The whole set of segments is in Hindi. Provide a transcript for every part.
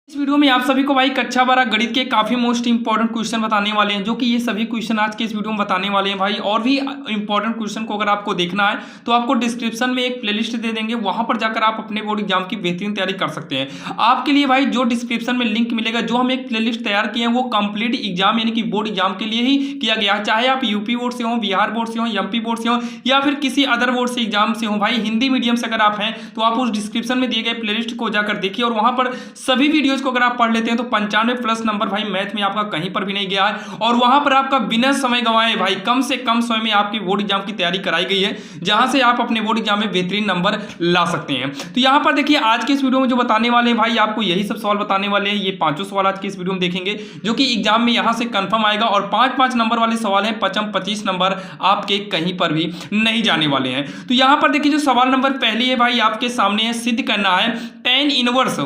इस वीडियो में आप सभी को भाई कक्षा 12 गणित के काफी मोस्ट इंपॉर्टेंट क्वेश्चन बताने वाले हैं, जो कि ये सभी क्वेश्चन आज के इस वीडियो में बताने वाले हैं भाई। और भी इंपॉर्टेंट क्वेश्चन को अगर आपको देखना है तो आपको डिस्क्रिप्शन में एक प्लेलिस्ट दे देंगे, वहां पर जाकर आप अपने बोर्ड एग्जाम की बेहतरीन तैयारी कर सकते हैं। आपके लिए भाई जो डिस्क्रिप्शन में लिंक मिलेगा, जो हम एक प्लेलिस्ट तैयार किए हैं वो कंप्लीट एग्जाम यानी कि बोर्ड एग्जाम के लिए ही किया गया है। चाहे आप यूपी बोर्ड से हो, बिहार बोर्ड से हो, एमपी बोर्ड से हो या फिर किसी अदर बोर्ड से एग्जाम से हो, भाई हिंदी मीडियम से अगर आप हैं तो आप उस डिस्क्रिप्शन में दिए गए प्लेलिस्ट को जाकर देखिए और वहां पर सभी वीडियोज को अगर आप पढ़ लेते हैं तो 95+ नंबर भाई मैथ में आपका कहीं पर भी नहीं गया है। और वहां पर आपका बिना समय गंवाए भाई कम से कम समय में आपकी बोर्ड एग्जाम की तैयारी कराई गई है, जहां से आप अपने बोर्ड एग्जाम में बेहतरीन नंबर ला सकते हैं। तो यहां पर देखिए आज के इस वीडियो में जो बताने वाले हैं भाई, आपको यही सब सवाल बताने वाले हैं। ये पांचों सवाल आज के इस वीडियो में देखेंगे जो कि एग्जाम में यहां से कंफर्म आएगा। और 5-5 नंबर वाले सवाल हैं, 25 नंबर आपके कहीं पर भी नहीं जाने वाले हैं। तो यहां पर देखिए जो सवाल नंबर पहले है भाई आपके सामने है, सिद्ध करना है tan इनवर्स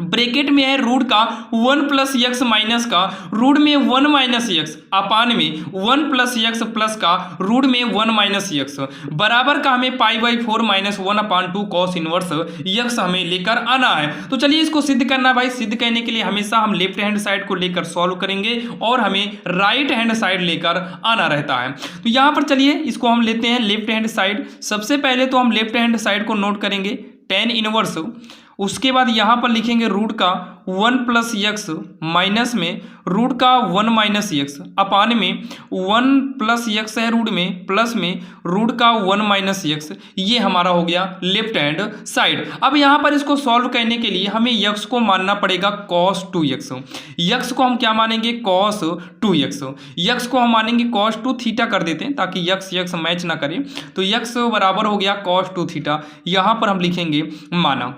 ब्रैकेट में है रूट का 1 + x माइनस का रूट में 1 - x अपान में 1 + x प्लस का रूट में 1 - x बराबर का हमें π/4 - 1/2 cos इनवर्स x हमें लेकर आना है। तो चलिए इसको सिद्ध करना भाई। सिद्ध करने के लिए हमेशा हम लेफ्ट हैंड साइड को लेकर सॉल्व करेंगे और हमें राइट हैंड साइड लेकर आना रहता है। तो यहाँ पर चलिए इसको हम लेते हैं लेफ्ट हैंड साइड। सबसे पहले तो हम लेफ्ट हैंड साइड को नोट करेंगे tan इनवर्स, उसके बाद यहाँ पर लिखेंगे रूट का 1 + x माइनस में रूट का 1 - x अपान में 1 + x है रूट में प्लस में रूट का 1 - x। ये हमारा हो गया लेफ्ट हैंड साइड। अब यहाँ पर इसको सॉल्व करने के लिए हमें x को मानना पड़ेगा cos 2x। x को हम क्या मानेंगे cos 2x। x को हम मानेंगे cos 2 थीटा कर देते हैं ताकि x मैच ना करे। तो x बराबर हो गया cos 2 थीटा। यहाँ पर हम लिखेंगे माना।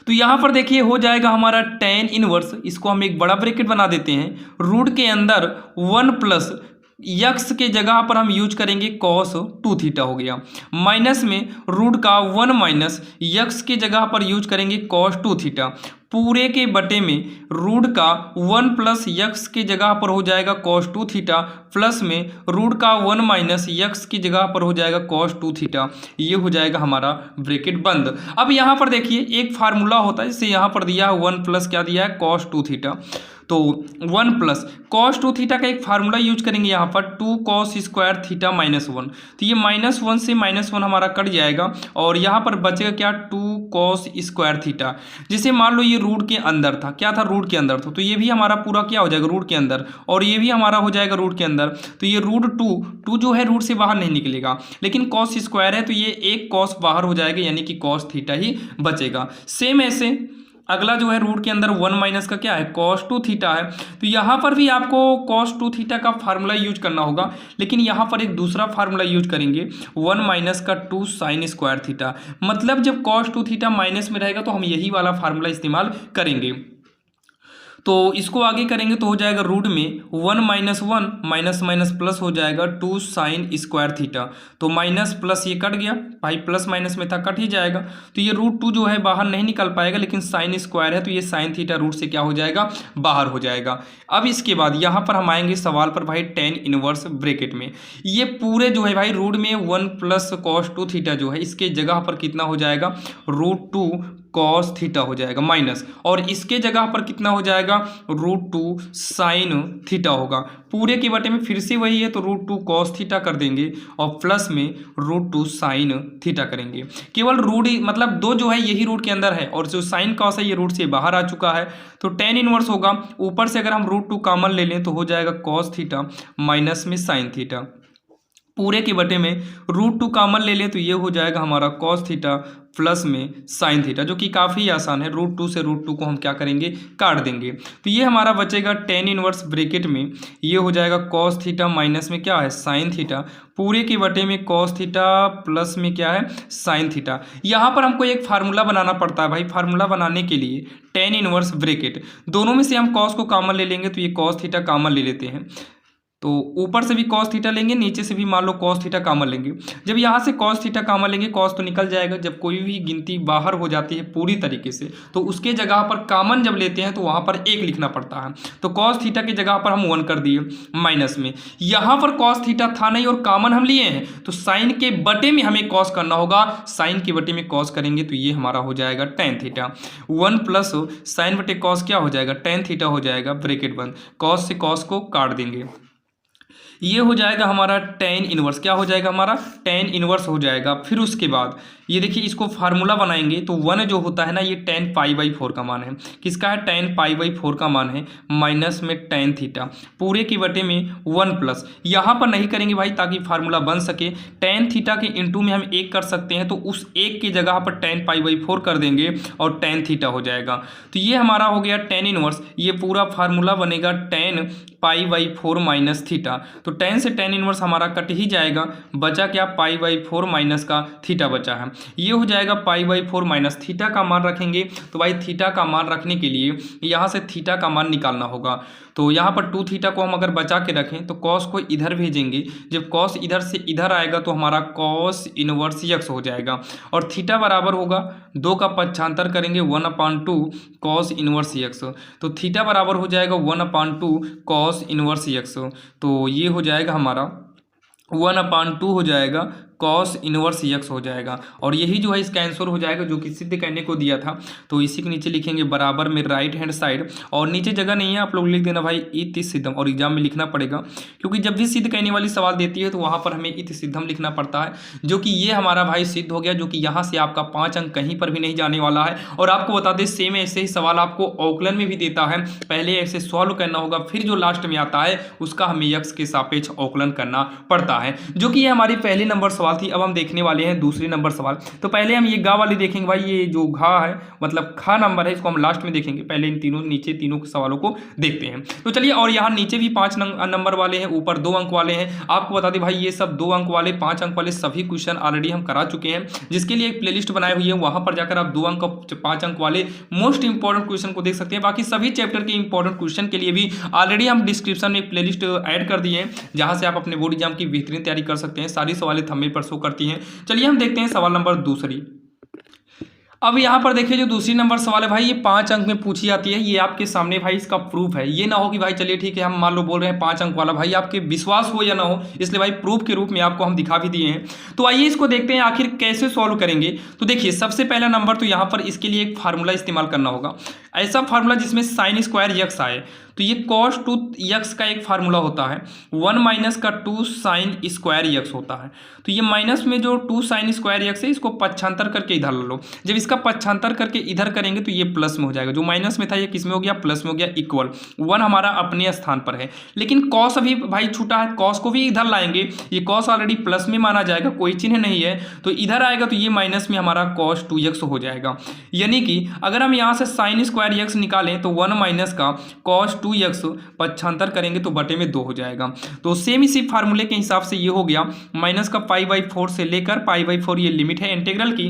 तो यहाँ पर देखिए हो जाएगा हमारा tan इनवर्स, इसको हम एक बड़ा ब्रैकेट बना देते हैं। रूट के अंदर 1 + x के जगह पर हम यूज करेंगे cos 2 थीटा हो गया, माइनस में रूट का 1 - x के जगह पर यूज करेंगे cos 2 थीटा, पूरे के बटे में रूट का 1 + x के जगह पर हो जाएगा cos 2 थीटा प्लस में रूट का 1 - x की जगह पर हो जाएगा cos 2 थीटा। ये हो जाएगा हमारा ब्रैकेट बंद। अब यहाँ पर देखिए एक फार्मूला होता है, जिसे यहाँ पर दिया है 1 + क्या दिया है cos 2 थीटा। तो 1 + cos 2 थीटा का एक फार्मूला यूज करेंगे यहाँ पर 2 cos² थीटा -1। तो ये -1 से -1 हमारा कट जाएगा और यहाँ पर बचेगा क्या 2 cos² थीटा, जिसे मान लो ये रूट के अंदर था। क्या था? रूट के अंदर था। तो ये भी हमारा पूरा क्या हो जाएगा रूट के अंदर, और ये भी हमारा हो जाएगा रूट के अंदर। तो ये रूट 2 जो है रूट से बाहर नहीं निकलेगा, लेकिन cos² है तो ये एक cos बाहर हो जाएगा, यानी कि cos थीटा ही बचेगा। सेम ऐसे अगला जो है रूट के अंदर 1 - का क्या है cos 2 थीटा है। तो यहाँ पर भी आपको cos 2 थीटा का फार्मूला यूज करना होगा, लेकिन यहाँ पर एक दूसरा फार्मूला यूज करेंगे 1 - का 2 sin² थीटा। मतलब जब cos 2 थीटा माइनस में रहेगा तो हम यही वाला फार्मूला इस्तेमाल करेंगे। तो इसको आगे करेंगे तो हो जाएगा रूट में 1 - 1 माइनस माइनस प्लस हो जाएगा 2 sin² थीटा। तो माइनस प्लस ये कट गया भाई, प्लस माइनस में था कट ही जाएगा। तो ये रूट 2 जो है बाहर नहीं निकल पाएगा, लेकिन sin² है तो ये sin थीटा रूट से क्या हो जाएगा बाहर हो जाएगा। अब इसके बाद यहाँ पर हम आएंगे सवाल पर भाई tan इनवर्स ब्रैकेट में। ये पूरे जो है भाई रूट में 1 + cos 2 थीटा जो है इसके जगह पर कितना हो जाएगा रूट 2 cos थीटा हो जाएगा माइनस, और इसके जगह पर कितना हो जाएगा रूट 2 sin थीटा होगा। पूरे के बटे में फिर से वही है तो रूट 2 cos थीटा कर देंगे और प्लस में रूट 2 sin थीटा करेंगे। केवल रूट मतलब 2 जो है यही रूट के अंदर है और जो sin cos है ये रूट से बाहर आ चुका है। तो tan इनवर्स होगा, ऊपर से अगर हम रूट 2 कॉमन ले लें तो हो जाएगा cos थीटा माइनस में sin थीटा। पूरे के बटे में रूट 2 कॉमन ले लें तो ये हो जाएगा हमारा cos थीटा प्लस में sin थीटा, जो कि काफ़ी आसान है। रूट 2 से रूट 2 को हम क्या करेंगे काट देंगे। तो ये हमारा बचेगा tan इनवर्स ब्रैकेट में ये हो जाएगा cos थीटा माइनस में क्या है sin थीटा, पूरे के बटे में cos थीटा प्लस में क्या है sin थीटा। यहाँ पर हमको एक फार्मूला बनाना पड़ता है भाई। फार्मूला बनाने के लिए tan इनवर्स ब्रैकेट दोनों में से हम cos को कॉमन ले लेंगे तो ये cos थीटा कॉमन ले लेते हैं। तो ऊपर से भी कॉस थीटा लेंगे, नीचे से भी मान लो कॉस थीटा कॉमन लेंगे। जब यहाँ से कॉस थीटा कॉमन लेंगे कॉस तो निकल जाएगा। जब कोई भी गिनती बाहर हो जाती है पूरी तरीके से तो उसके जगह पर कॉमन जब लेते हैं तो वहाँ पर 1 लिखना पड़ता है। तो कॉस थीटा की जगह पर हम 1 कर दिए माइनस में। यहाँ पर कॉस थीटा था नहीं और कॉमन हम लिए हैं तो साइन के बटे में हमें कॉस करना होगा। साइन के बटे में कॉस करेंगे तो ये हमारा हो जाएगा टेन थीटा। 1 प्लस साइन बटे कॉस क्या हो जाएगा, टेन थीटा हो जाएगा, ब्रैकेट बंद। कॉस से कॉस को काट देंगे, ये हो जाएगा हमारा टेन इनवर्स। क्या हो जाएगा हमारा, टेन इनवर्स हो जाएगा। फिर उसके बाद ये देखिए इसको फार्मूला बनाएंगे तो 1 जो होता है ना ये टेन पाई बाई 4 का मान है। किसका है, टेन पाई बाई 4 का मान है, माइनस में टेन थीटा पूरे के बटे में 1 प्लस। यहाँ पर नहीं करेंगे भाई ताकि फार्मूला बन सके। टेन थीटा के इंटू में हम 1 कर सकते हैं तो उस 1 की जगह पर टेन पाई बाई 4 कर देंगे और टेन थीटा हो जाएगा। तो ये हमारा हो गया टेन इनवर्स। ये पूरा फार्मूला बनेगा ten pi by 4 minus theta. तो टेन से टेन इनवर्स हमारा कट ही जाएगा, बचा क्या, पाई बाई 4 माइनस का थीटा बचा है। ये हो जाएगा पाई बाई 4 माइनस थीटा का मान रखेंगे। तो भाई थीटा का मान रखने के लिए यहाँ से थीटा का मान निकालना होगा। तो यहाँ पर 2 थीटा को हम अगर बचा के रखें तो कॉस को इधर भेजेंगे। जब कॉस इधर से इधर आएगा तो हमारा कॉस इनवर्स यक्स हो जाएगा और थीटा बराबर होगा 2 का पक्षांतर करेंगे 1/2 कॉस इनवर्स यक्स। तो थीटा बराबर हो जाएगा 1/2 कॉस इनवर्स यक्स। तो ये हो जाएगा हमारा 1/2 हो जाएगा कॉस इनवर्स यक्स हो जाएगा। और यही जो है इसका आंसर हो जाएगा जो कि सिद्ध करने को दिया था। तो इसी के नीचे लिखेंगे बराबर में राइट हैंड साइड, और नीचे जगह नहीं है आप लोग लिख देना भाई इति सिद्धम, और एग्जाम में लिखना पड़ेगा क्योंकि जब भी सिद्ध करने वाली सवाल देती है तो वहाँ पर हमें इति सिद्धम लिखना पड़ता है। जो कि ये हमारा भाई सिद्ध हो गया, जो कि यहाँ से आपका 5 अंक कहीं पर भी नहीं जाने वाला है। और आपको बता दें सेम ऐसे ही सवाल आपको औकलन में भी देता है, पहले ऐसे सॉल्व करना होगा फिर जो लास्ट में आता है उसका हमें यक्स के सापेक्ष औकलन करना पड़ता है। जो कि ये हमारी पहली नंबर सवाल थी। अब हम देखने वाले हैं दूसरी नंबर सवाल। तो पहले हम ये गा वाली देखेंगे भाई, ये जो घा है मतलब खा नंबर है इसको हम लास्ट में देखेंगे। पहले इन तीनों नीचे तीनों के सवालों को देखते हैं। तो चलिए, और यहाँ नीचे भी 5 नंबर वाले हैं, ऊपर 2 अंक वाले हैं। आपको बता दें भाई ये सब 2 अंक वाले 5 अंक वाले सभी क्वेश्चन ऑलरेडी हम करा चुके हैं, जिसके लिए एक प्लेलिस्ट बनाई हुई है। वहां पर जाकर आप 2 अंक 5 अंक वाले मोस्ट इंपॉर्टेंट क्वेश्चन को देख सकते हैं। बाकी सभी चैप्टर के इंपॉर्टेंट क्वेश्चन के लिए भी ऑलरेडी हम डिस्क्रिप्शन में एक प्लेलिस्ट ऐड कर दिए हैं, जहां से आप अपने बोर्ड एग्जाम की बेहतरीन तैयारी कर सकते हैं। सारी सवालें थंबनेल पर शो करती हैं। चलिए हम देखते हैं सवाल नंबर दूसरी। अब यहाँ पर देखिए जो दूसरी नंबर सवाल है भाई ये 5 अंक में पूछी जाती है। ये आपके सामने भाई इसका प्रूफ है। ये ना हो कि भाई चलिए ठीक है हम मान लो बोल रहे हैं 5 अंक वाला, भाई आपके विश्वास हो या ना हो, इसलिए भाई प्रूफ के रूप में आपको हम दिखा भी दिए हैं। तो आइए इसको देखते हैं आखिर कैसे सॉल्व करेंगे। तो देखिए सबसे पहला नंबर, तो यहाँ पर इसके लिए एक फार्मूला इस्तेमाल करना होगा, ऐसा फार्मूला जिसमें साइन स्क्वायर यक्स आए। तो ये cos 2 यक्स का एक फार्मूला होता है, 1 माइनस का 2 साइन स्क्वायर यक्स होता है। तो ये माइनस में जो 2 साइन स्क्वायर यक्स है इसको पक्षांतर करके इधर लो। जब इसका पक्षांतर करके इधर करेंगे तो ये प्लस में हो जाएगा। जो माइनस में था ये किस में हो गया, प्लस में हो गया, इक्वल 1 हमारा अपने स्थान पर है। लेकिन कॉस अभी भाई छूटा है, कॉस को भी इधर लाएंगे। ये कॉस ऑलरेडी प्लस में माना जाएगा, कोई चिन्ह नहीं है, तो इधर आएगा तो ये माइनस में हमारा cos 2 यक्स हो जाएगा। यानी कि अगर हम यहाँ से साइन स्क्वायर यक्स निकालें तो 1 माइनस का cos 2 यक्स पक्षांतर करेंगे तो बटे में 2 हो जाएगा। तो सेम इसी फार्मूले के हिसाब से ये हो गया माइनस का π/4 से लेकर π/4, ये लिमिट है इंटीग्रल की।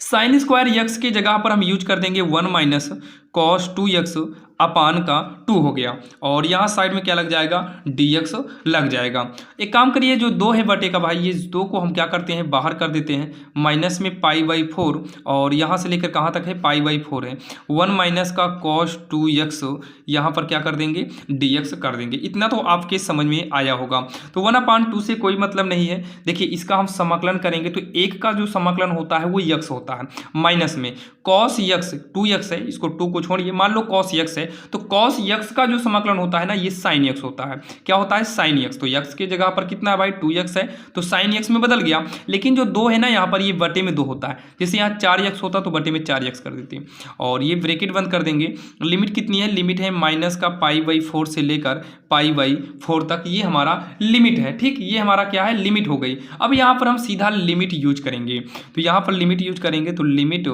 साइन स्क्वायर यक्स के जगह पर हम यूज कर देंगे 1 माइनस cos 2 यक्स अपान का 2 हो गया, और यहाँ साइड में क्या लग जाएगा, dx लग जाएगा। एक काम करिए जो 2 है बटे का भाई, ये 2 को हम क्या करते हैं बाहर कर देते हैं, माइनस में π/4 और यहाँ से लेकर कहाँ तक है π/4 है। 1 माइनस का cos 2 यक्स यहाँ पर क्या कर देंगे, dx कर देंगे। इतना तो आपके समझ में आया होगा। तो 1/2 से कोई मतलब नहीं है। देखिए इसका हम समाकलन करेंगे तो 1 का जो समाकलन होता है वो यक्स होता है, माइनस में cos यक्स 2 यक्स है, इसको 2 को छोड़िए, मान लो cos यक्स है तो cos यक्स का जो समाकलन होता है ना ये sin यक्स होता है। क्या होता है, sin यक्स। तो यक्स के जगह पर कितना है भाई 2 यक्स है तो sin यक्स में बदल गया। लेकिन जो 2 है ना यहाँ पर ये बटे में 2 होता है, जैसे यहाँ 4 यक्स होता तो बटे में 4 यक्स कर देते हैं। और ये ब्रैकेट बंद कर देंगे। लिमिट कितनी है, लिमिट है माइनस का π/4 से लेकर π/4 तक, ये हमारा लिमिट है। ठीक, ये हमारा क्या है, लिमिट हो गई। अब यहाँ पर हम सीधा लिमिट यूज करेंगे। तो यहाँ पर लिमिट यूज करेंगे तो लिमिट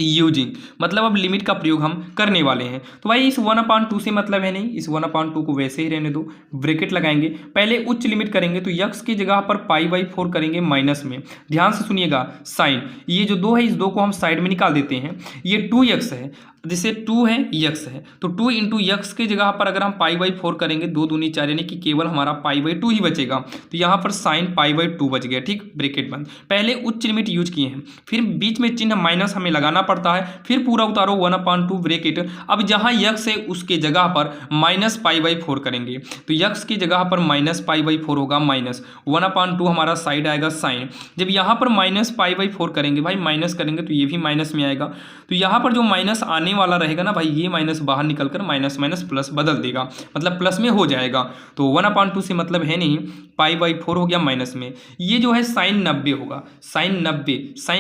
यूजिंग, मतलब अब लिमिट का प्रयोग हम करने वाले हैं। तो भाई इस 1/2 से मतलब है नहीं, इस 1/2 को वैसे ही रहने दो, ब्रैकेट लगाएंगे, पहले उच्च लिमिट करेंगे तो यक्स की जगह पर π/4 करेंगे माइनस में। ध्यान से सुनिएगा, साइन ये जो 2 है इस 2 को हम साइड में निकाल देते हैं, ये 2x है, जैसे 2 है यक्स है, तो 2 इंटू यक्स की जगह पर अगर हम π/4 करेंगे 2 दूनी 4 यानी कि केवल हमारा π/2 ही बचेगा, तो यहाँ पर साइन π/2 बच गया। ठीक, ब्रैकेट बंद। पहले उच्च लिमिट यूज किए हैं, फिर बीच में चिन्ह माइनस हमें लगाना पड़ता है, फिर पूरा उतारो 1/2 ब्रैकेट। अब जहाँ यक्स है उसके जगह पर माइनस π/4 करेंगे, तो यक्स की जगह पर माइनस π/4 होगा, माइनस 1/2 हमारा साइड आएगा साइन। जब यहाँ पर माइनस π/4 करेंगे भाई, माइनस करेंगे तो ये भी माइनस में आएगा, तो यहाँ पर जो माइनस आने वाला रहेगा ना भाई, ये माइनस बाहर निकलकर माइनस माइनस प्लस बदल देगा, मतलब प्लस में हो जाएगा। तो 1/2 से मतलब है नहीं, π/4 हो गया माइनस में। ये जो है साइन 90 होगा, साइन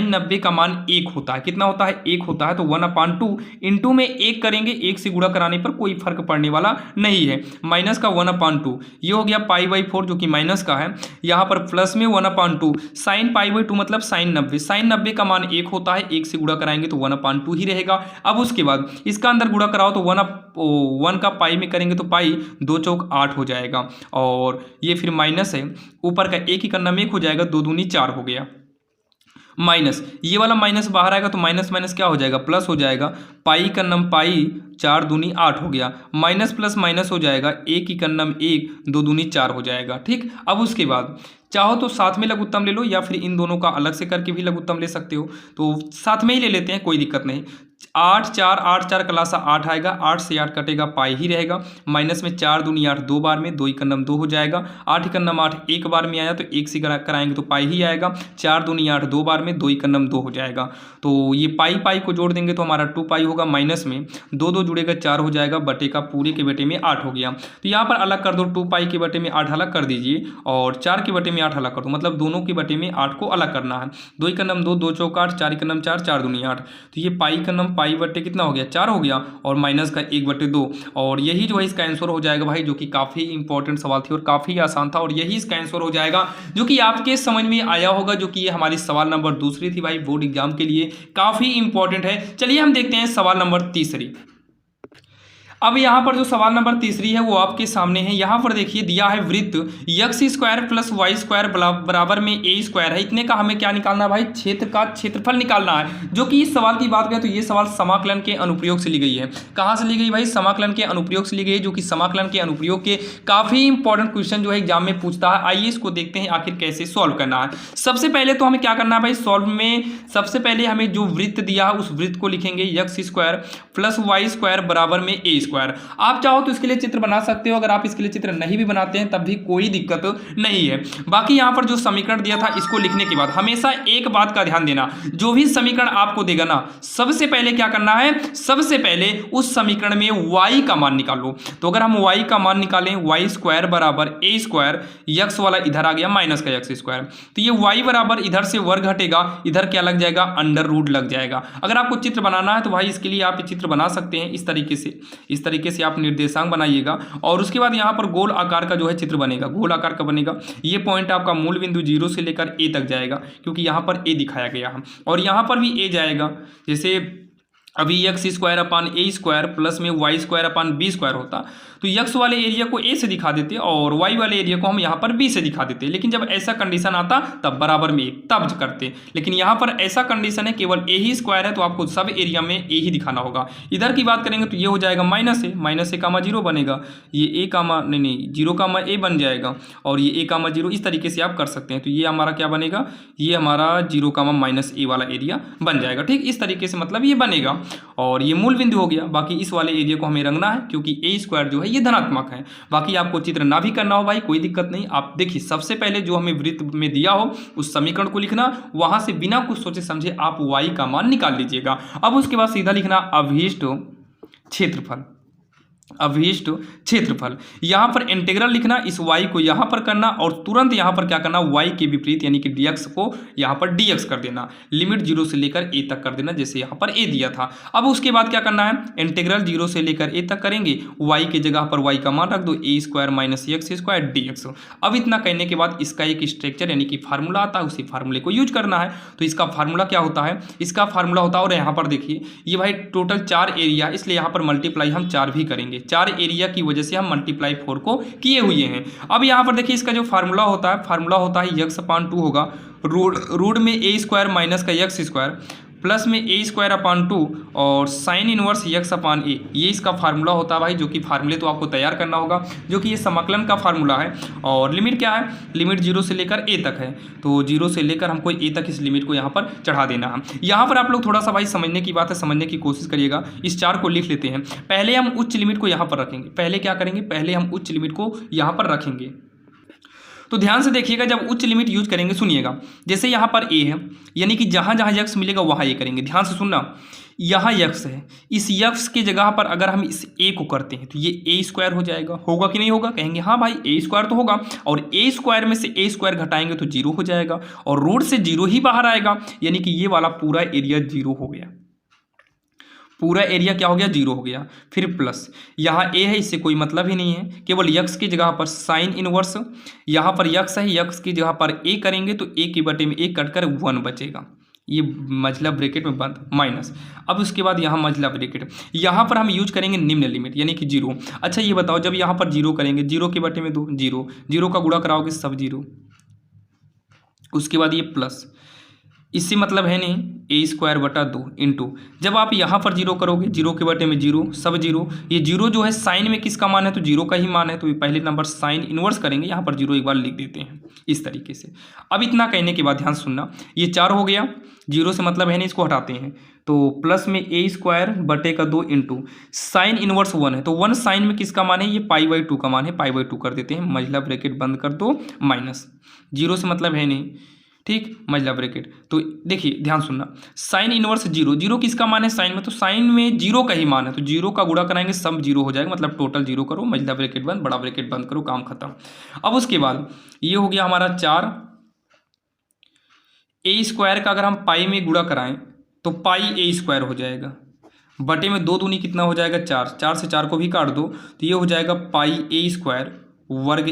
90 का मान 1 होता है। कितना होता है? 1 होता है। तो 1/2 इंटू में 1 करेंगे, 1 से गुणा कराने पर कोई फर्क पड़ने वाला नहीं है। माइनस का 1/2 ये हो गया π/4 जो कि माइनस का है, यहाँ पर प्लस में 1/2 साइन π/2 मतलब साइन 90 का मान 1 होता है, 1 से गुणा कराएंगे तो 1/2 ही रहेगा। अब उसके बाद इसका अंदर गुणा कराओ तो 1 का पाई में करेंगे तो पाई 2 चौक 8 हो जाएगा, और ये फिर माइनस है, ऊपर का एक ही करना में 1 हो जाएगा, 2 दूनी 4 हो गया, माइनस ये वाला माइनस बाहर आएगा तो माइनस माइनस क्या हो जाएगा? प्लस हो जाएगा। पाई का नम पाई 4 दूनी 8 हो गया, माइनस प्लस माइनस हो जाएगा, 1 की कन्नम 1, 2 दूनी 4 हो जाएगा। ठीक, अब उसके बाद चाहो तो साथ में लघुत्तम ले लो या फिर इन दोनों का अलग से करके भी लघुत्तम ले सकते हो, तो साथ में ही ले लेते हैं, कोई दिक्कत नहीं। 8 4 कलासा 8 आएगा, 8 से 8 कटेगा, पाई ही रहेगा, माइनस में 4 दूनी 8 दो बार में, 2 ही कन्नम 2 हो जाएगा, 8 ही कन्नम 8 एक बार में आया तो 1 से कराएंगे तो पाई ही आएगा, 4 दूनी 8 दो बार में, 2 ही कन्नम 2 हो जाएगा। तो ये पाई को जोड़ देंगे तो हमारा 2 पाई होगा, माइनस में 2 2 जुड़ेगा 4 हो जाएगा, बटे का पूरे के बटे में 8 हो गया। तो यहाँ पर अलग कर दो, 2 पाई के बटे में 8 अलग कर दीजिए और 4 के बटे में 8 अलग कर दो, मतलब दोनों के बटे में 8 को अलग करना है। 2 ही कन्नम 2, 2 चौक 8, 4 ही कन्नम 4, 4 दूनी 8, तो ये पाई कन्नम पाई बटे कितना हो गया? 4 हो गया, और माइनस का 1/2, और यही जो है इसका आंसर हो जाएगा भाई, जो कि काफ़ी इंपॉर्टेंट सवाल थी और काफ़ी आसान था, और यही इसका आंसर हो जाएगा जो कि आपके समझ में आया होगा, जो कि ये हमारी सवाल नंबर दूसरी थी भाई, बोर्ड एग्जाम के लिए काफ़ी इंपॉर्टेंट है। चलिए हम देखते हैं सवाल नंबर तीसरी। अब यहाँ पर जो सवाल नंबर तीसरी है वो आपके सामने है। यहाँ पर देखिए दिया है वृत्त x² + y² बराबर में a² है, इतने का हमें क्या निकालना है भाई? क्षेत्र का क्षेत्रफल निकालना है। जो कि इस सवाल की बात करें तो ये सवाल समाकलन के अनुप्रयोग से ली गई है। कहाँ से ली गई भाई? समाकलन के अनुप्रयोग से ली गई है, जो कि समाकलन के अनुप्रयोग के काफ़ी इंपॉर्टेंट क्वेश्चन जो है एग्जाम में पूछता है। आइए इसको देखते हैं आखिर कैसे सॉल्व करना है। सबसे पहले तो हमें क्या करना है भाई सॉल्व में? सबसे पहले हमें जो वृत्त दिया है उस वृत्त को लिखेंगे x² + y² बराबर में a²। आप चाहो तो इसके लिए चित्र बना सकते हो, अगर आप इसके लिए चित्र नहीं भी बनाते हैं तब भी कोई दिक्कत नहीं है। बाकी यहाँ पर जो समीकरण दिया था इसको लिखने के बाद हमेशा एक बात का ध्यान देना, जो भी समीकरण आपको देगा ना, सबसे पहले क्या करना है? सबसे पहले उस समीकरण में y का मान निकालो। तो अगर हम y का मान निकालें, y² बराबर a², x वाला इधर आ गया माइनस का x², तो ये y बराबर इधर से वर्ग हटेगा, इधर क्या लग जाएगा? अंडर रूट लग जाएगा। अगर आपको चित्र बनाना है तो भाई इसके लिए आप चित्र बना सकते हैं इस तरीके से आप निर्देशांक बनाइएगा, और उसके बाद यहाँ पर गोल आकार का जो है चित्र बनेगा, गोल आकार का बनेगा। ये पॉइंट आपका मूल बिंदु 0 से लेकर a तक जाएगा, क्योंकि यहाँ पर a दिखाया गया है, और यहाँ पर भी a जाएगा। जैसे अभी x² प्लस में y² होता, तो x वाले एरिया को a से दिखा देते और y वाले एरिया को हम यहाँ पर b से दिखा देते। लेकिन जब ऐसा कंडीशन आता तब बराबर में तब करते, लेकिन यहाँ पर ऐसा कंडीशन है केवल a ही स्क्वायर है, तो आपको सब एरिया में a ही दिखाना होगा। इधर की बात करेंगे तो ये हो जाएगा -a कामा 0 बनेगा, ये a कामा नहीं 0 कामा a बन जाएगा, और ये a कामा 0 इस तरीके से आप कर सकते हैं। तो ये हमारा क्या बनेगा? ये हमारा 0 कामा -a वाला एरिया बन जाएगा। ठीक, इस तरीके से मतलब ये बनेगा, और ये मूल बिंदु हो गया। बाकी इस वाले एरिया को हमें रंगना है, क्योंकि a² जो है ये धनात्मक है। बाकी आपको चित्र ना भी करना हो भाई कोई दिक्कत नहीं। आप देखिए सबसे पहले जो हमें वृत्त में दिया हो उस समीकरण को लिखना, वहां से बिना कुछ सोचे समझे आप y का मान निकाल लीजिएगा। अब उसके बाद सीधा लिखना अभीष्ट क्षेत्रफल। अभीष्ट क्षेत्रफल। यहाँ पर इंटीग्रल लिखना, इस y को यहाँ पर करना और तुरंत यहाँ पर क्या करना, y के विपरीत यानी कि dx को यहाँ पर dx कर देना, लिमिट 0 से लेकर a तक कर देना जैसे यहाँ पर a दिया था। अब उसके बाद क्या करना है, इंटीग्रल 0 से लेकर a तक करेंगे, y के जगह पर y का मान रख दो, a square minus x square dx। अब इतना करने के बाद इसका एक स्ट्रक्चर यानी कि फार्मूला आता है, उसी फार्मूले को यूज करना है। तो इसका फार्मूला क्या होता है, इसका फार्मूला होता है, और यहाँ पर देखिए ये भाई टोटल 4 एरिया, इसलिए यहाँ पर मल्टीप्लाई हम 4 भी करेंगे, 4 एरिया की वजह से हम मल्टीप्लाई 4 को किए हुए हैं। अब यहाँ पर देखिए इसका जो फार्मूला होता है, फार्मूला होता है x/2 होगा, रूट में a स्क्वायर माइनस का एक्स स्क्वायर प्लस में a स्क्वायर अपान 2 और साइन इनवर्स x/a, ये इसका फार्मूला होता है भाई, जो कि फार्मूले तो आपको तैयार करना होगा, जो कि ये समाकलन का फार्मूला है। और लिमिट क्या है, लिमिट 0 से लेकर a तक है, तो 0 से लेकर हमको a तक इस लिमिट को यहाँ पर चढ़ा देना है। यहाँ पर आप लोग थोड़ा सा भाई समझने की बात है, समझने की कोशिश करिएगा। इस 4 को लिख लेते हैं। पहले हम उच्च लिमिट को यहाँ पर रखेंगे, पहले क्या करेंगे, पहले हम उच्च लिमिट को यहाँ पर रखेंगे। तो ध्यान से देखिएगा, जब उच्च लिमिट यूज करेंगे, सुनिएगा, जैसे यहाँ पर a है, यानी कि जहाँ जहाँ x मिलेगा वहाँ a करेंगे। ध्यान से सुनना, यहाँ x है, इस x की जगह पर अगर हम इस a को करते हैं तो ये a स्क्वायर हो जाएगा, होगा कि नहीं होगा, कहेंगे हाँ भाई a स्क्वायर तो होगा, और a स्क्वायर में से a स्क्वायर घटाएंगे तो 0 हो जाएगा, और रूट से 0 ही बाहर आएगा, यानी कि ये वाला पूरा एरिया 0 हो गया, पूरा एरिया क्या हो गया, 0 हो गया। फिर प्लस यहाँ a है, इससे कोई मतलब ही नहीं है, केवल x की जगह पर साइन इनवर्स, यहाँ पर x है, x की जगह पर a करेंगे तो a के बटे में a कटकर 1 बचेगा, ये मझला ब्रैकेट में बंद माइनस। अब उसके बाद यहाँ मझला ब्रैकेट, यहाँ पर हम यूज करेंगे निम्न लिमिट यानी कि 0। अच्छा ये बताओ, जब यहाँ पर 0 करेंगे, 0 के बटे में 2, 0, 0 का गुणा कराओगे सब 0, उसके बाद ये प्लस, इससे मतलब है नहीं, a स्क्वायर बटा 2 इंटू, जब आप यहाँ पर 0 करोगे, 0 के बटे में 0 सब 0, ये 0 जो है साइन में किसका मान है, तो 0 का ही मान है, तो ये पहले नंबर साइन इनवर्स करेंगे, यहाँ पर 0 एक बार लिख देते हैं इस तरीके से। अब इतना कहने के बाद ध्यान सुनना, ये 4 हो गया, 0 से मतलब है नहीं, इसको हटाते हैं, तो प्लस में a स्क्वायर बटे का 2 इंटू साइन इनवर्स 1 है, तो 1 साइन में किसका मान है, ये π/2 का मान है, π/2 कर देते हैं, मझला ब्रैकेट बंद कर दो माइनस, 0 से मतलब है नहीं, ठीक, मझला ब्रैकेट। तो देखिए ध्यान सुनना, साइन इनवर्स 0, 0 किसका मान है साइन में, तो साइन में 0 का ही मान है, तो 0 का गुणा कराएंगे सब 0 हो जाएगा, मतलब टोटल 0 करो, मझला ब्रैकेट बंद, बड़ा ब्रैकेट बंद करो, काम खत्म। अब उसके बाद ये हो गया हमारा 4, a स्क्वायर का अगर हम पाई में गुणा कराएं तो πa स्क्वायर हो जाएगा, बटे में 2 दूनी कितना हो जाएगा 4, 4 से 4 को भी काट दो तो ये हो जाएगा πa स्क्वायर वर्ग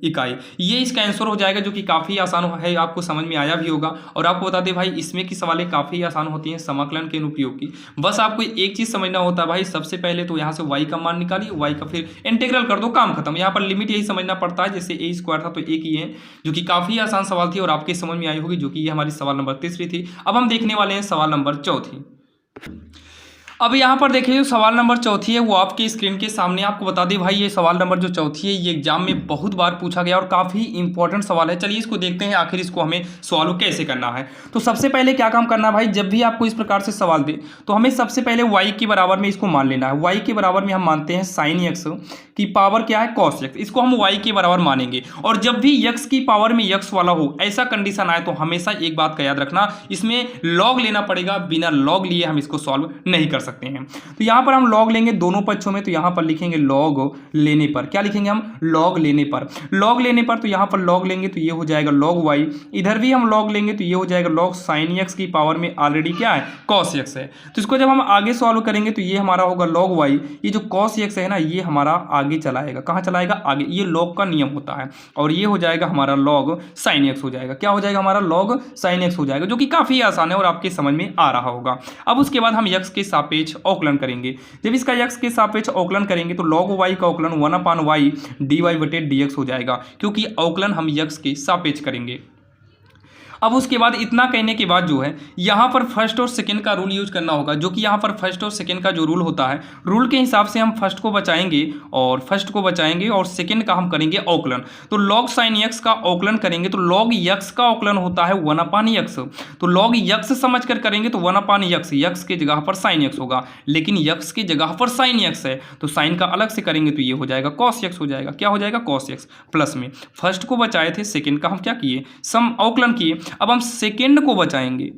इकाई, ये इसका आंसर हो जाएगा, जो कि काफ़ी आसान है, आपको समझ में आया भी होगा। और आपको बता दें भाई, इसमें की सवालें काफ़ी आसान होती हैं समाकलन के अनुप्रयोग की, बस आपको एक चीज़ समझना होता है भाई, सबसे पहले तो यहाँ से y का मान निकालिए, y का फिर इंटीग्रल कर दो, काम खत्म। यहाँ पर लिमिट यही समझना पड़ता है, जैसे a स्क्वायर था तो एक ही है, जो कि काफ़ी आसान सवाल थी और आपके समझ में आई होगी, जो कि ये हमारी सवाल नंबर 3 थी। अब हम देखने वाले हैं सवाल नंबर 4। अब यहाँ पर देखिए जो सवाल नंबर 4 है वो आपके स्क्रीन के सामने, आपको बता दें भाई, ये सवाल नंबर जो 4 है ये एग्जाम में बहुत बार पूछा गया और काफ़ी इंपॉर्टेंट सवाल है। चलिए इसको देखते हैं आखिर इसको हमें सॉल्व कैसे करना है। तो सबसे पहले क्या काम करना है भाई, जब भी आपको इस प्रकार से सवाल दे तो हमें सबसे पहले y के बराबर में इसको मान लेना है। y के बराबर में हम मानते हैं साइन x की पावर क्या है cos x, इसको हम y के बराबर मानेंगे। और जब भी x की पावर में x वाला हो ऐसा कंडीशन आए तो हमेशा एक बात का याद रखना, इसमें लॉग लेना पड़ेगा, बिना लॉग लिए हम इसको सॉल्व नहीं कर सकते हैं। तो यहाँ पर हम लॉग लेंगे दोनों पक्षों में, तो यहाँ पर लिखेंगे लॉग लेने पर, क्या लिखेंगे हम, लॉग लेने पर, लॉग लेने पर, तो यहाँ पर लॉग लेंगे तो ये हो जाएगा लॉग y, इधर भी हम लॉग लेंगे तो ये हो जाएगा लॉग साइन x की पावर में ऑलरेडी क्या है cos x है। तो इसको जब हम आगे सॉल्व करेंगे तो ये हमारा होगा लॉग y, ये जो cos x है ना ये हमारा आगे चलाएगा, कहाँ चलाएगा आगे, ये लॉग का नियम होता है, और ये हो जाएगा हमारा लॉग साइन x हो जाएगा, क्या हो जाएगा हमारा लॉग साइन x हो जाएगा, जो कि काफ़ी आसान है और आपके समझ में आ रहा होगा। अब उसके बाद हम x के सापेक्ष अवकलन करेंगे, जब इसका x के सापेक्ष अवकलन करेंगे तो log y का अवकलन 1/y dy/dx हो जाएगा, क्योंकि अवकलन हम x के सापेक्ष करेंगे। अब उसके बाद इतना कहने के बाद जो है यहाँ पर फर्स्ट और सेकंड का रूल यूज करना होगा, जो कि यहाँ पर फर्स्ट और सेकंड का जो रूल होता है, रूल के हिसाब से हम फर्स्ट को बचाएंगे और सेकंड का हम करेंगे अवकलन। तो log sin x का अवकलन करेंगे तो log x का अवकलन होता है 1/x, तो log x समझ कर करेंगे तो 1/x, x के जगह पर sin x होगा, लेकिन x की जगह पर sin x है तो sin का अलग से करेंगे तो ये हो जाएगा cos x हो जाएगा, क्या हो जाएगा cos x। प्लस में फर्स्ट को बचाए थे, सेकंड का हम क्या किए सम अवकलन किए, अब हम सेकंड को बचाएंगे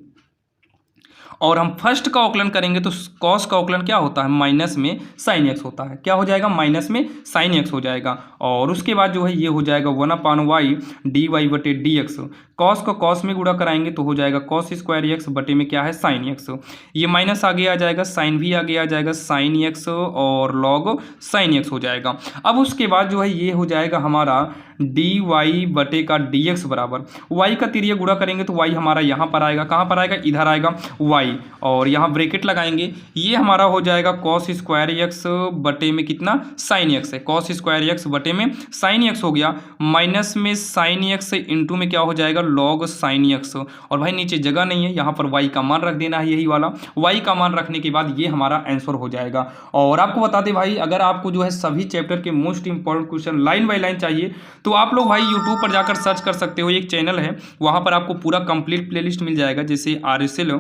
और हम फर्स्ट का अवकलन करेंगे तो कॉस का अवकलन क्या होता है, माइनस में साइन एक्स होता है। क्या हो जाएगा, माइनस में साइन एक्स हो जाएगा। और उसके बाद जो है ये हो जाएगा 1/y dy बटे डी एक्स। कॉस को कॉस में गुणा कराएंगे तो हो जाएगा कॉस स्क्वायर एक्स बटे में क्या है, साइन एक्स। ये माइनस आगे आ जाएगा, साइन भी आगे आ जाएगा, साइन एक्स और लॉग साइन एक्स हो जाएगा। अब उसके बाद जो है ये हो जाएगा हमारा डी वाई बटे का डी एक्स बराबर वाई का तिरिया गुणा करेंगे तो वाई हमारा यहाँ पर आएगा, कहाँ पर आएगा, इधर आएगा वाई, और यहाँ ब्रैकेट लगाएंगे, ये हमारा हो जाएगा कॉस स्क्वायर एक्स बटे में कितना, साइन एक्स है, कॉस स्क्वायर एक्स बटे में साइन एक्स हो गया, माइनस में साइन एक्स इंटू में क्या हो जाएगा, लॉग साइन एक्स। और भाई नीचे जगह नहीं है, यहाँ पर वाई का मान रख देना है, यही वाला वाई का मान रखने के बाद ये हमारा आंसर हो जाएगा। और आपको बता दें भाई, अगर आपको जो है सभी चैप्टर के most important question line by line चाहिए तो आप लोग भाई यूट्यूब पर जाकर सर्च कर सकते हो, एक चैनल है वहाँ पर आपको पूरा कंप्लीट प्लेलिस्ट मिल जाएगा। जैसे RSL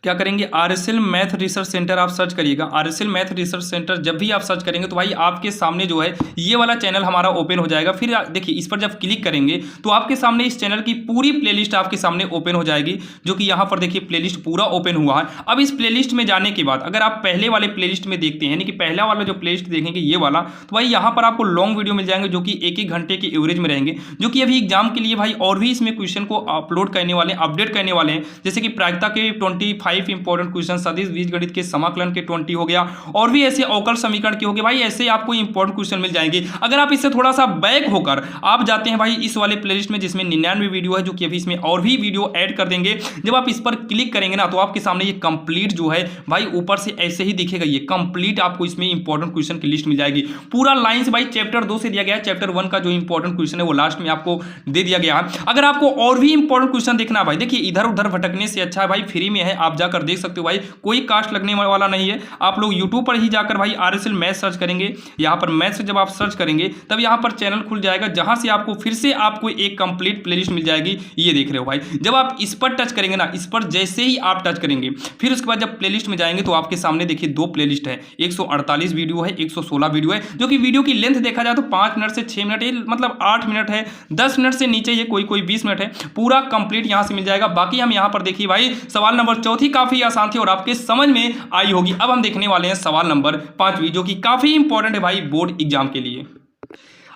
क्या करेंगे, RSL मैथ रिसर्च सेंटर आप सर्च करिएगा, RSL मैथ रिसर्च सेंटर जब भी आप सर्च करेंगे तो भाई आपके सामने जो है ये वाला चैनल हमारा ओपन हो जाएगा। फिर देखिए इस पर जब क्लिक करेंगे तो आपके सामने इस चैनल की पूरी प्लेलिस्ट आपके सामने ओपन हो जाएगी, जो कि यहाँ पर देखिए प्लेलिस्ट पूरा ओपन हुआ है। अब इस प्लेलिस्ट में जाने के बाद अगर आप पहले वाले प्लेलिस्ट में देखते हैं, यानी कि पहला वाला जो प्लेलिस्ट देखेंगे ये वाला, तो भाई यहाँ पर आपको लॉन्ग वीडियो मिल जाएंगे जो कि 1-1 घंटे के एवरेज में रहेंगे, जो कि अभी एग्जाम के लिए भाई और भी इसमें क्वेश्चन को अपलोड करने वाले, अपडेट करने वाले हैं। जैसे कि प्रायिकता के 25 इंपॉर्टेंट क्वेश्चन, सदिश बीजगणित के समाकलन के 20 हो गया, और भी ऐसे अवकल समीकरण के हो गए। भाई ऐसे आपको इंपॉर्टेंट क्वेश्चन मिल जाएंगे। अगर आप इससे थोड़ा सा बैक होकर आप जाते हैं भाई इस वाले प्लेलिस्ट में जिसमें 99 वीडियो है, जो कि अभी इसमें और भी वीडियो ऐड कर देंगे। जब आप इस पर क्लिक करेंगे ना तो आपके सामने ये कंप्लीट जो है भाई ऊपर से ऐसे ही दिखेगा, ये कंप्लीट आपको इसमें इंपॉर्टेंट क्वेश्चन की लिस्ट मिल जाएगी पूरा लाइन से। भाई चैप्टर 2 से दिया गया है, चैप्टर 1 का जो इंपॉर्टेंट क्वेश्चन है वो लास्ट में आपको दे दिया गया है। अगर आपको और भी इंपॉर्टेंट क्वेश्चन देखना है भाई, देखिए इधर उधर भटकने से अच्छा है भाई फ्री में है, आप जाकर देख सकते हो भाई, कोई कास्ट लगने वाला नहीं है। आप लोग यूट्यूब पर ही जाकर भाई RSL मैथ सर्च करेंगे, यहाँ पर मैथ से जब आप सर्च करेंगे तब यहाँ पर चैनल खुल जाएगा, जहां से आपको फिर से आपको एक कंप्लीट प्लेलिस्ट मिल जाएगी। ये देख रहे हो भाई, जब आप इस पर टच करेंगे ना, इस पर जैसे ही आप टच करेंगे फिर उसके बाद जब प्लेलिस्ट में जाएंगे तो आपके सामने देखिए 2 प्लेलिस्ट है, 148 वीडियो है, 116 वीडियो है, जो कि वीडियो की लेंथ देखा जाए तो 5 मिनट से 6 मिनट, मतलब 8 मिनट है, 10 मिनट से नीचे ये कोई 20 मिनट है, पूरा कंप्लीट यहाँ से मिल जाएगा। बाकी हम यहाँ पर देखिए भाई सवाल नंबर 4 काफी आसान थी और आपके समझ में आई होगी। अब हम देखने वाले हैं सवाल नंबर 5, जो कि काफी इंपॉर्टेंट है भाई बोर्ड एग्जाम के लिए।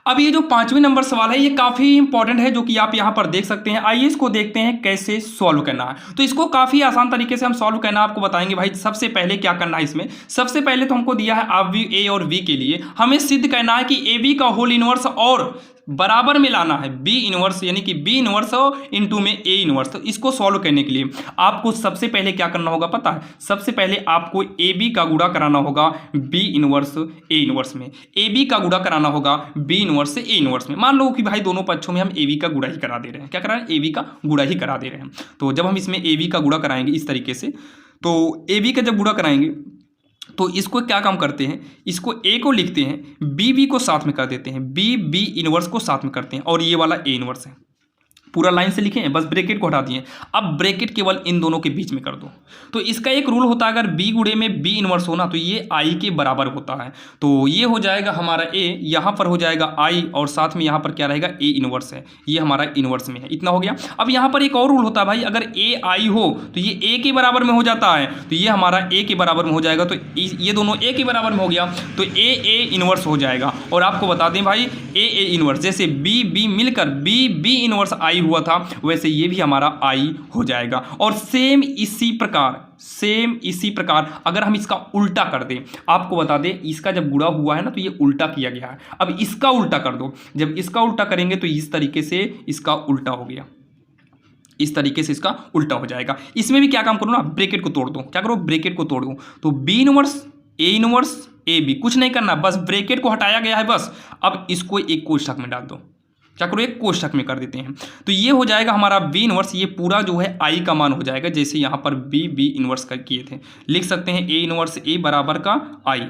अब ये जो 5वें नंबर सवाल है ये काफी इंपॉर्टेंट है, जो कि आप यहां पर देख सकते हैं। आइए इसको देखते हैं कैसे सॉल्व करना है। तो इसको काफी आसान तरीके से हम सॉल्व करना आपको बताएंगे भाई। सबसे पहले क्या करना है, इसमें सबसे पहले तो हमको दिया है आप भी ए और बी के लिए हमें सिद्ध करना है कि ए बी का होल इनवर्स और बराबर में लाना है बी इनवर्स, यानी कि बी इनवर्स इंटू में ए इनवर्स। तो इसको सॉल्व करने के लिए आपको सबसे पहले क्या करना होगा पता है, सबसे पहले आपको ए बी का गुणा कराना होगा बी इनवर्स ए इनवर्स में, ए बी का गुणा कराना होगा बी इनवर्स से ए इनवर्स में। मान लो कि भाई दोनों पक्षों में हम ए बी का गुणा ही करा दे रहे हैं, क्या करा रहे हैं, ए बी का गुणा ही करा दे रहे हैं। तो जब हम इसमें ए बी का गुणा कराएंगे इस तरीके से, तो ए बी का जब गुणा कराएंगे तो इसको क्या काम करते हैं, इसको ए को लिखते हैं, बी को साथ में कर देते हैं, बी इनवर्स को साथ में करते हैं, और ये वाला ए इनवर्स है। पूरा लाइन से लिखे हैं, बस ब्रैकेट को हटा दिए। अब ब्रैकेट केवल इन दोनों के बीच में कर दो। तो इसका एक रूल होता है, अगर बी गुणे में बी इनवर्स हो ना तो ये आई के बराबर होता है। तो ये हो जाएगा हमारा ए, यहाँ पर हो जाएगा आई, और साथ में यहाँ पर क्या रहेगा, ए इनवर्स है, ये हमारा इनवर्स में है। इतना हो गया। अब यहाँ पर एक और रूल होता है भाई, अगर ए आई हो तो ये ए के बराबर में हो जाता है, तो ये हमारा ए के बराबर में हो जाएगा। तो ये दोनों ए के बराबर में हो गया तो ए इनवर्स हो जाएगा। और आपको बता दें भाई ए इनवर्स, जैसे बी मिलकर बी इनवर्स आई हुआ था, वैसे ये भी हमारा आई हो जाएगा। और सेम इसी प्रकार अगर हम इसका उल्टा कर दें, आपको बता दें इसका जब गुणा हुआ है ना तो ये उल्टा किया गया है। अब इसका उल्टा कर दो, जब इसका उल्टा करेंगे तो इस तरीके से इसका उल्टा हो गया, इस तरीके से इसका उल्टा हो जाएगा। इसमें भी क्या काम करो ना, ब्रैकेट को तोड़ दो। क्या करो, ब्रैकेट को तोड़ दो। तो बी इनवर्स ए बी, कुछ नहीं करना, बस ब्रैकेट को हटाया गया है बस। अब इसको एक कोष्ठक में डाल दो। क्या करो, एक कोष्ठक में कर देते हैं। तो ये हो जाएगा हमारा बी इनवर्स, ये पूरा जो है आई का मान हो जाएगा, जैसे यहाँ पर बी इनवर्स कर किए थे। लिख सकते हैं ए इनवर्स ए बराबर का आई,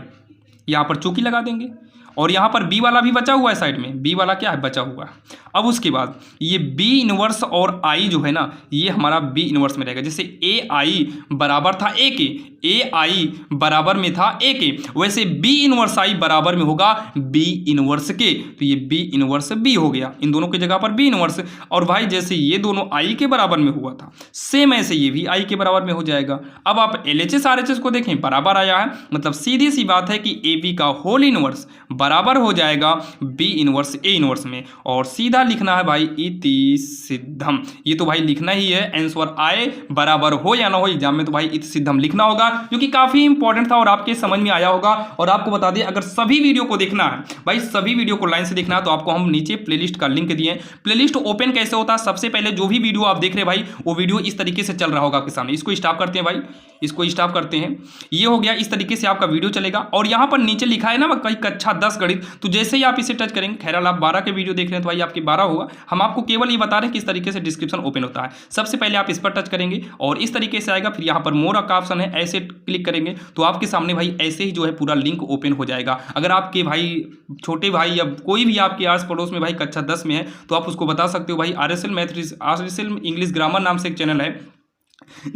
यहाँ पर चौकी लगा देंगे। और यहाँ पर बी वाला भी बचा हुआ है साइड में, बी वाला क्या है, बचा हुआ है। अब उसके बाद ये बी इनवर्स और आई जो है ना, ये हमारा बी इनवर्स में रहेगा। जैसे ए आई बराबर था ए के, ए आई बराबर में था ए के, वैसे बी इनवर्स आई बराबर में होगा बी इनवर्स के, तो ये बी इनवर्स बी हो गया, इन दोनों की जगह पर बी इनवर्स। और भाई जैसे ये दोनों आई के बराबर में हुआ था, सेम ऐसे ये भी आई के बराबर में हो जाएगा। अब आप एलएचएस आरएचएस को देखें, बराबर आया है, मतलब सीधी सी बात है कि ए बी का होल इनवर्स बराबर हो जाएगा बी इनवर्स ए इनवर्स में। और सीधा लिखना है भाई इति सिद्धम, ये तो भाई लिखना ही है, आंसर आए बराबर हो या ना हो एग्जाम में, तो भाई इति सिद्धम लिखना होगा, जो कि काफी इंपॉर्टेंट था और आपके समझ में आया होगा। और आपको बता दें, अगर सभी वीडियो को देखना है भाई, सभी वीडियो को लाइन से देखना है, तो आपको हम नीचे प्लेलिस्ट का लिंक दिए। प्लेलिस्ट ओपन कैसे होता है, सबसे पहले जो भी वीडियो आप देख रहे हैं भाई, वो वीडियो इस तरीके से चल रहा होगा आपके सामने। इसको स्टॉप करते हैं भाई, इसको स्टॉप करते हैं, ये हो गया, इस तरीके से आपका वीडियो चलेगा। और यहाँ पर नीचे लिखा है ना भाई कक्षा 10 गणित, तो जैसे ही आप इसे टच करेंगे, खैर आप 12 के वीडियो देख रहे हैं तो भाई आपके 12 होगा, हम आपको केवल ये बता रहे हैं किस तरीके से डिस्क्रिप्शन ओपन होता है। सबसे पहले आप इस पर टच करेंगे और इस तरीके से आएगा, फिर यहाँ पर मोर का ऑप्शन है, ऐसे क्लिक करेंगे तो आपके सामने भाई ऐसे ही जो है पूरा लिंक ओपन हो जाएगा। अगर आपके भाई छोटे भाई या कोई भी आपके आस पड़ोस में भाई कक्षा 10 में है, तो आप उसको बता सकते हो भाई RSL maths, RSL English grammar नाम से एक चैनल है,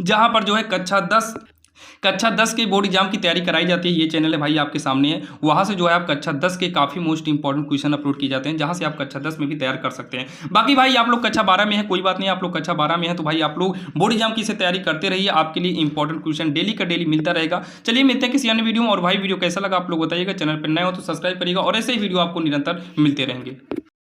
जहां पर जो है कक्षा 10 के बोर्ड एग्जाम की तैयारी कराई जाती है। ये चैनल है भाई आपके सामने है, वहां से जो है आप कक्षा 10 के काफ़ी मोस्ट इंपॉर्टेंट क्वेश्चन अपलोड किए जाते हैं, जहां से आप कक्षा 10 में भी तैयार कर सकते हैं। बाकी भाई आप लोग कक्षा 12 में है, कोई बात नहीं, आप लोग कक्षा 12 में है तो भाई आप लोग बोर्ड एग्जाम की से तैयारी करते रहिए, आपके लिए इंपॉर्टेंट क्वेश्चन डेली का डेली मिलता रहेगा। चलिए मिलते हैं किसी अन्य वीडियो में, और भाई वीडियो कैसा लगा आप लोग बताइएगा, चैनल पर नए हो तो सब्सक्राइब करिएगा, और ऐसे ही वीडियो आपको निरंतर मिलते रहेंगे।